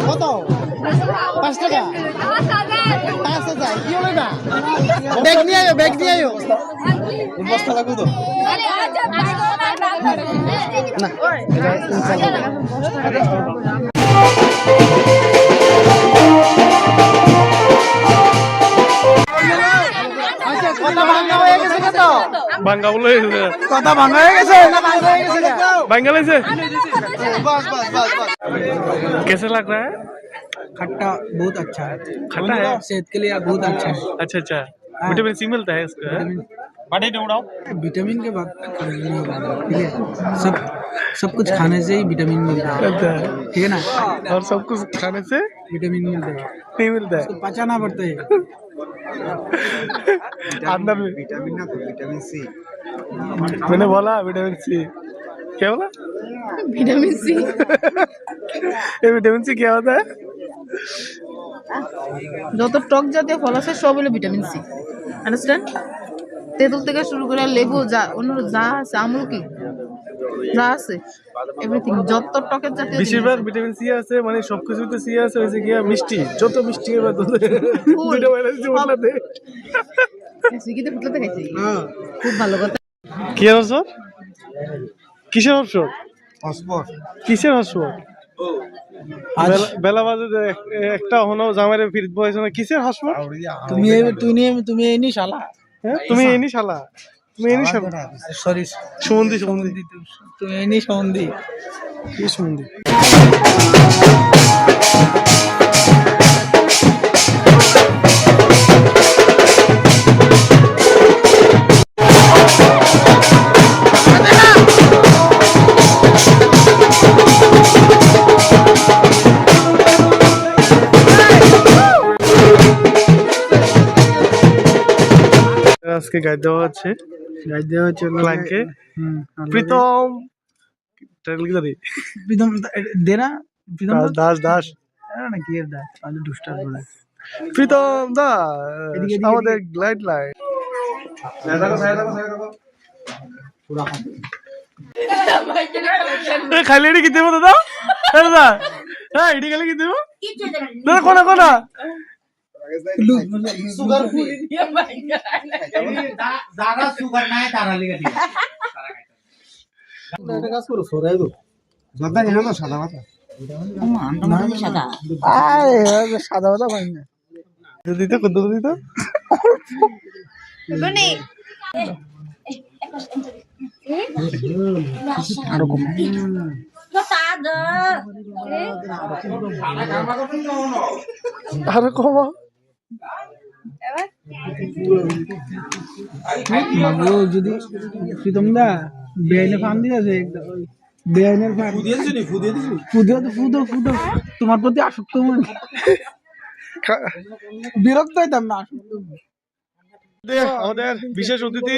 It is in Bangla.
কত 5 টাকা 5,000 কি হলো না ব্যাগ নিয়ে আয়ো বস্তা লাগবে তো না भांगा बोलो কথা ভাঙা হয়ে গেছে भांगा से बस बस बस बस कैसे लग रहा है? खट्टा बहुत अच्छा है खट्टा है सेहत के लिए बहुत अच्छा है अच्छा अच्छा विटामिन सी मिलता है इसका विटामिन के बाद ठीक है सब कुछ खाने से ही विटामिन मिलता है ठीक है ना और सब कुछ खाने से विटामिन मिलता है नहीं मिलता है तो पचाना पड़ता है अंदर में विटामिन ना तो विटामिन सी मैंने बोला विटामिन सी क्या बोला विटामिन सी ये विटामिन सी क्या होता है যত টক জাতীয় ফল আছে সব হলো ভিটামিন সি আন্ডারস্ট্যান্ড তেঁতুল থেকে শুরু করে লেবু যা অন্য যা আছে আমলকি যা আছে এভরিথিং যত টকের জাতীয় বেশিরভাগ ভিটামিন সি আছে মানে সবকিছুতে সি আছে হয়েছে গিয়া মিষ্টি যত মিষ্টি হবে তত দুটো ভাইরাস উঠলাতে সুইগিতে ফুটলাতে খাইছি খুব ভালো কথা কি অবসর কিসের অবসর হসপট কিসের অবসর বেলা বাজে একটা হনো জামাইরে ফিরত বয়স না কিসের হাসপাত তুমি এই নি শালা তুমি এনি শালা তুমি এনি শালা সরি সুমন্দি তুমি এই নি সম্বন্ধী কি সুমন্দি আজকে গাইড দেওয়া হচ্ছে ক্লায়েন্টকে প্রীতম টাইটেল কি জানি প্রীতম দে না প্রীতম দাস দাস না কি এর দাস আজ দুষ্টার বলে প্রীতম দাস আমাদের গ্লাইড লাইট খালি এটি কি দেবো দাদা দাদা হ্যাঁ এটি খালি কি দেবো দাদা কোনা কোনা সুগার ফ্রি যারা সুগার নাই তারা লিগে দিই এটা কাজ করো সরাই দাও দাদা এনে না সাদা মাথা সাদা আরে সাদা মাথা পাই না দিতে কত দিতে বনি আরো কম আরো কম মাগো যদি প্রীতম দা বেআইনে ফান দিয়েছে বেআইনের ফান ফুদো তোমার প্রতি আসক্ত মনে বিরক্ত হইতাম না আমাদের বিশেষ অতিথি